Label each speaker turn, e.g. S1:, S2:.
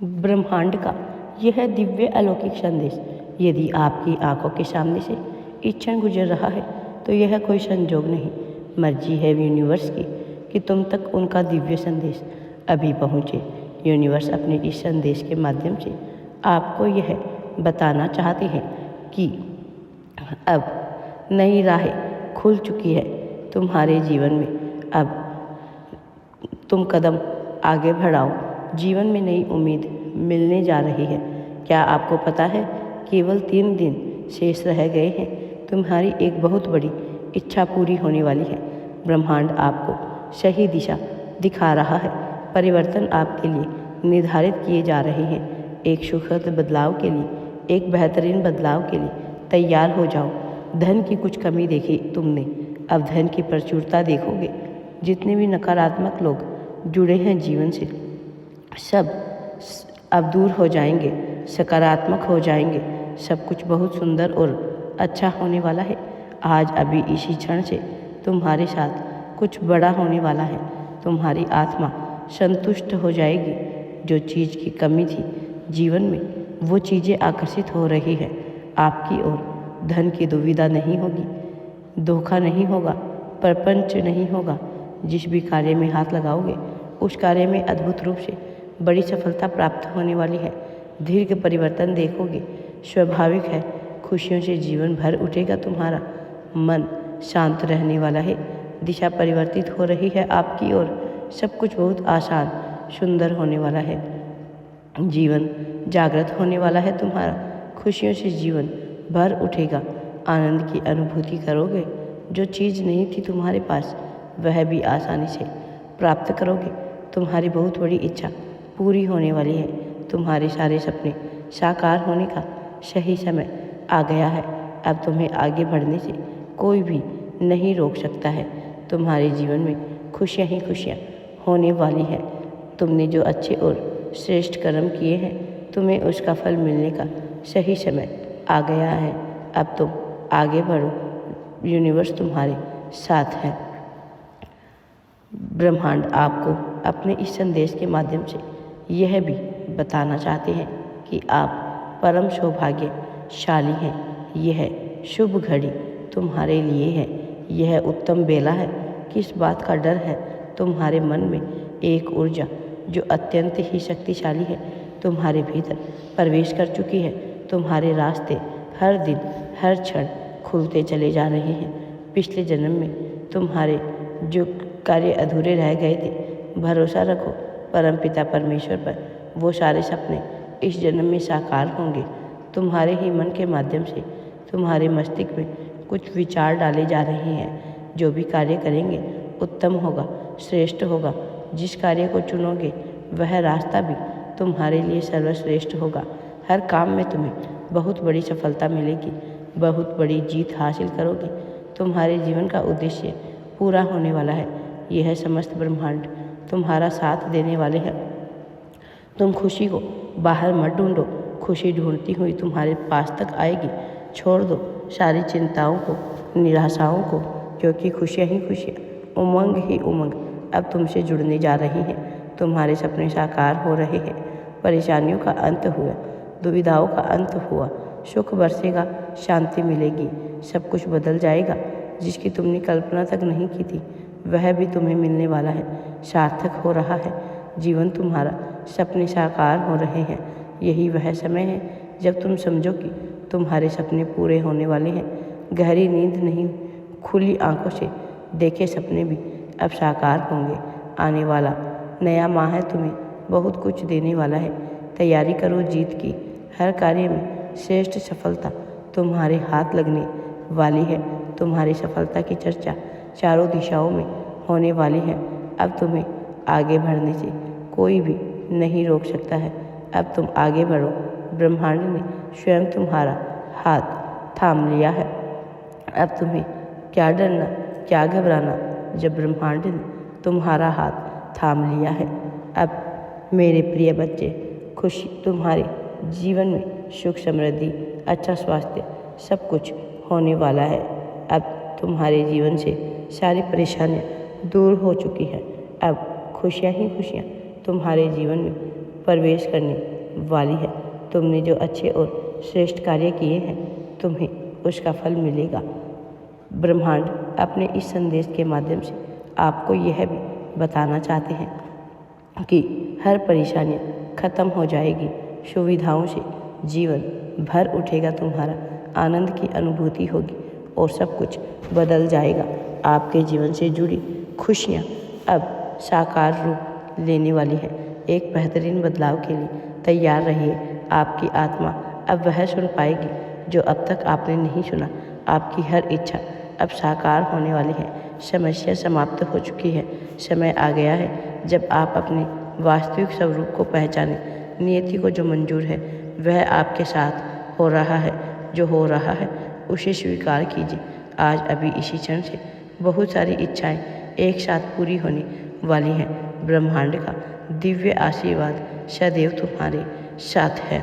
S1: ब्रह्मांड का यह दिव्य अलौकिक संदेश यदि आपकी आंखों के सामने से इस क्षण गुजर रहा है तो यह कोई संजोग नहीं, मर्जी है यूनिवर्स की कि तुम तक उनका दिव्य संदेश अभी पहुँचे। यूनिवर्स अपने इस संदेश के माध्यम से आपको यह बताना चाहते हैं कि अब नई राहें खुल चुकी है तुम्हारे जीवन में। अब तुम कदम आगे बढ़ाओ, जीवन में नई उम्मीद मिलने जा रही है। क्या आपको पता है, केवल 3 दिन शेष रह गए हैं, तुम्हारी एक बहुत बड़ी इच्छा पूरी होने वाली है। ब्रह्मांड आपको सही दिशा दिखा रहा है, परिवर्तन आपके लिए निर्धारित किए जा रहे हैं। एक सुखद बदलाव के लिए, एक बेहतरीन बदलाव के लिए तैयार हो जाओ। धन की कुछ कमी देखी तुमने, अब धन की प्रचुरता देखोगे। जितने भी नकारात्मक लोग जुड़े हैं जीवन से, सब अब दूर हो जाएंगे, सकारात्मक हो जाएंगे। सब कुछ बहुत सुंदर और अच्छा होने वाला है। आज अभी इसी क्षण से तुम्हारे साथ कुछ बड़ा होने वाला है। तुम्हारी आत्मा संतुष्ट हो जाएगी। जो चीज़ की कमी थी जीवन में, वो चीज़ें आकर्षित हो रही है आपकी ओर। धन की दुविधा नहीं होगी, धोखा नहीं होगा, प्रपंच नहीं होगा। जिस भी कार्य में हाथ लगाओगे उस कार्य में अद्भुत रूप से बड़ी सफलता प्राप्त होने वाली है। दीर्घ परिवर्तन देखोगे। स्वाभाविक है, खुशियों से जीवन भर उठेगा। तुम्हारा मन शांत रहने वाला है। दिशा परिवर्तित हो रही है आपकी ओर। सब कुछ बहुत आसान सुंदर होने वाला है। जीवन जागृत होने वाला है तुम्हारा। खुशियों से जीवन भर उठेगा। आनंद की अनुभूति करोगे। जो चीज़ नहीं थी तुम्हारे पास, वह भी आसानी से प्राप्त करोगे। तुम्हारी बहुत बड़ी इच्छा पूरी होने वाली है। तुम्हारे सारे सपने साकार होने का सही समय आ गया है। अब तुम्हें आगे बढ़ने से कोई भी नहीं रोक सकता है। तुम्हारे जीवन में खुशियाँ ही खुशियाँ होने वाली हैं। तुमने जो अच्छे और श्रेष्ठ कर्म किए हैं, तुम्हें उसका फल मिलने का सही समय आ गया है। अब तुम आगे बढ़ो, यूनिवर्स तुम्हारे साथ है। ब्रह्मांड आपको अपने इस संदेश के माध्यम से यह भी बताना चाहते हैं कि आप परम सौभाग्यशाली हैं। यह शुभ घड़ी तुम्हारे लिए है। यह उत्तम बेला है। किस बात का डर है? तुम्हारे मन में एक ऊर्जा जो अत्यंत ही शक्तिशाली है तुम्हारे भीतर प्रवेश कर चुकी है। तुम्हारे रास्ते हर दिन हर क्षण खुलते चले जा रहे हैं। पिछले जन्म में तुम्हारे जो कार्य अधूरे रह गए थे, भरोसा रखो परमपिता परमेश्वर पर। वो सारे सपने इस जन्म में साकार होंगे। तुम्हारे ही मन के माध्यम से तुम्हारे मस्तिष्क में कुछ विचार डाले जा रहे हैं। जो भी कार्य करेंगे उत्तम होगा, श्रेष्ठ होगा। जिस कार्य को चुनोगे वह रास्ता भी तुम्हारे लिए सर्वश्रेष्ठ होगा। हर काम में तुम्हें बहुत बड़ी सफलता मिलेगी, बहुत बड़ी जीत हासिल करोगे। तुम्हारे जीवन का उद्देश्य पूरा होने वाला है। यह समस्त ब्रह्मांड तुम्हारा साथ देने वाले हैं। तुम खुशी को बाहर मत ढूंढो, खुशी ढूंढती हुई तुम्हारे पास तक आएगी। छोड़ दो सारी चिंताओं को, निराशाओं को, क्योंकि खुशियाँ ही खुशियाँ, उमंग ही उमंग अब तुमसे जुड़ने जा रही हैं। तुम्हारे सपने साकार हो रहे हैं। परेशानियों का अंत हुआ, दुविधाओं का अंत हुआ, सुख बरसेगा, शांति मिलेगी। सब कुछ बदल जाएगा। जिसकी तुमने कल्पना तक नहीं की थी वह भी तुम्हें मिलने वाला है, सार्थक हो रहा है। जीवन तुम्हारा सपने साकार हो रहे हैं। यही वह समय है जब तुम समझो कि तुम्हारे सपने पूरे होने वाले हैं। गहरी नींद नहीं, खुली आंखों से देखे सपने भी अब साकार होंगे। आने वाला नया माह है तुम्हें बहुत कुछ देने वाला है। तैयारी करो जीत की। हर कार्य में श्रेष्ठ सफलता तुम्हारे हाथ लगने वाली है। तुम्हारी सफलता की चर्चा चारों दिशाओं में होने वाली है। अब तुम्हें आगे बढ़ने से कोई भी नहीं रोक सकता है। अब तुम आगे बढ़ो। ब्रह्मांड ने स्वयं तुम्हारा हाथ थाम लिया है। अब तुम्हें क्या डरना, क्या घबराना, जब ब्रह्मांड ने तुम्हारा हाथ थाम लिया है। अब मेरे प्रिय बच्चे, खुशी तुम्हारे जीवन में, सुख समृद्धि, अच्छा स्वास्थ्य, सब कुछ होने वाला है। अब तुम्हारे जीवन से सारी परेशानियाँ दूर हो चुकी हैं। अब खुशियाँ ही खुशियाँ तुम्हारे जीवन में प्रवेश करने वाली है। तुमने जो अच्छे और श्रेष्ठ कार्य किए हैं तुम्हें उसका फल मिलेगा। ब्रह्मांड अपने इस संदेश के माध्यम से आपको यह भी बताना चाहते हैं कि हर परेशानी खत्म हो जाएगी, सुविधाओं से जीवन भर उठेगा, तुम्हारा आनंद की अनुभूति होगी और सब कुछ बदल जाएगा। आपके जीवन से जुड़ी खुशियाँ अब साकार रूप लेने वाली है। एक बेहतरीन बदलाव के लिए तैयार रहिए। आपकी आत्मा अब वह सुन पाएगी जो अब तक आपने नहीं सुना। आपकी हर इच्छा अब साकार होने वाली है। समस्या समाप्त हो चुकी है। समय आ गया है जब आप अपने वास्तविक स्वरूप को पहचानें। नियति को जो मंजूर है वह आपके साथ हो रहा है। जो हो रहा है उसे स्वीकार कीजिए। आज अभी इसी क्षण से बहुत सारी इच्छाएं एक साथ पूरी होने वाली हैं। ब्रह्मांड का दिव्य आशीर्वाद सदैव तुम्हारे साथ है।